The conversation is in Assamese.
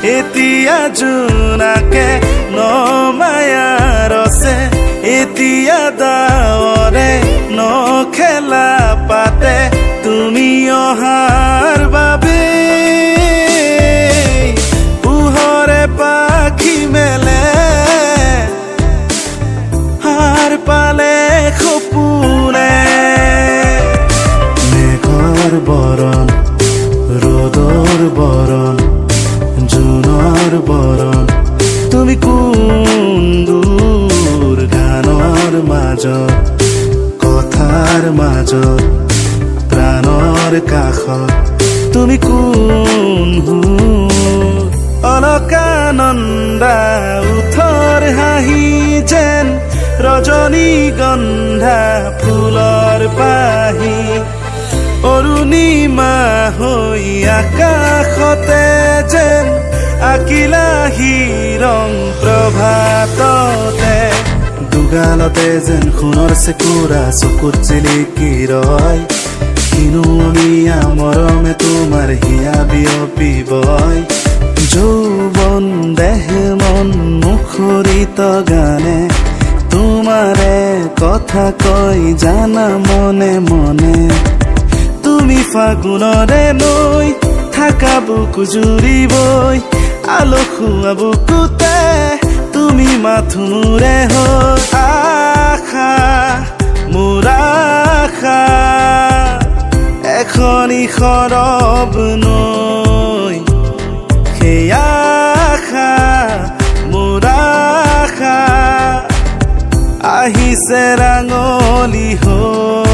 এতিয়া জোনাকে নমায়াৰ আছে এতিয়া ডাৱৰে নখেলা পাতে তুমি অহাৰ বাবে পোহৰে পাখি মেলে হাৰ পালে সপোনে মেঘৰ বৰণ ৰ'দৰ বৰণ জোনৰ বৰণ তুমি কোন দূৰ গানৰ মাজত কথাৰ মাজত প্ৰাণৰ কাষত তুমি কোন অলকানন্দা উঠৰ হাঁহি যেন ৰজনীগন্ধা ফুলৰ পাহি অৰুণিমা হৈ আকাশতে যেন আকিলাহি ৰং প্ৰভাততে দুগালতে যেন সোণৰ চেকুৰা চকুত জিলিকি ৰয় কিনো অমিয়া মৰমে তোমাৰ হিয়া বিয়পিবই যৌৱন দেহ মন মুখৰিত গানে তোমাৰে কথা কয় জানা মনে মনে তুমি ফাগুনৰে নৈ থাকা বুকু জুৰিবই আলো খোৱা বুকুতে তুমি মাথো মোৰে হৈ আশা মোৰ আশা এখনি সৰব নৈ সেই আশা মোৰ আশা আহিছে ৰাঙলী হৈ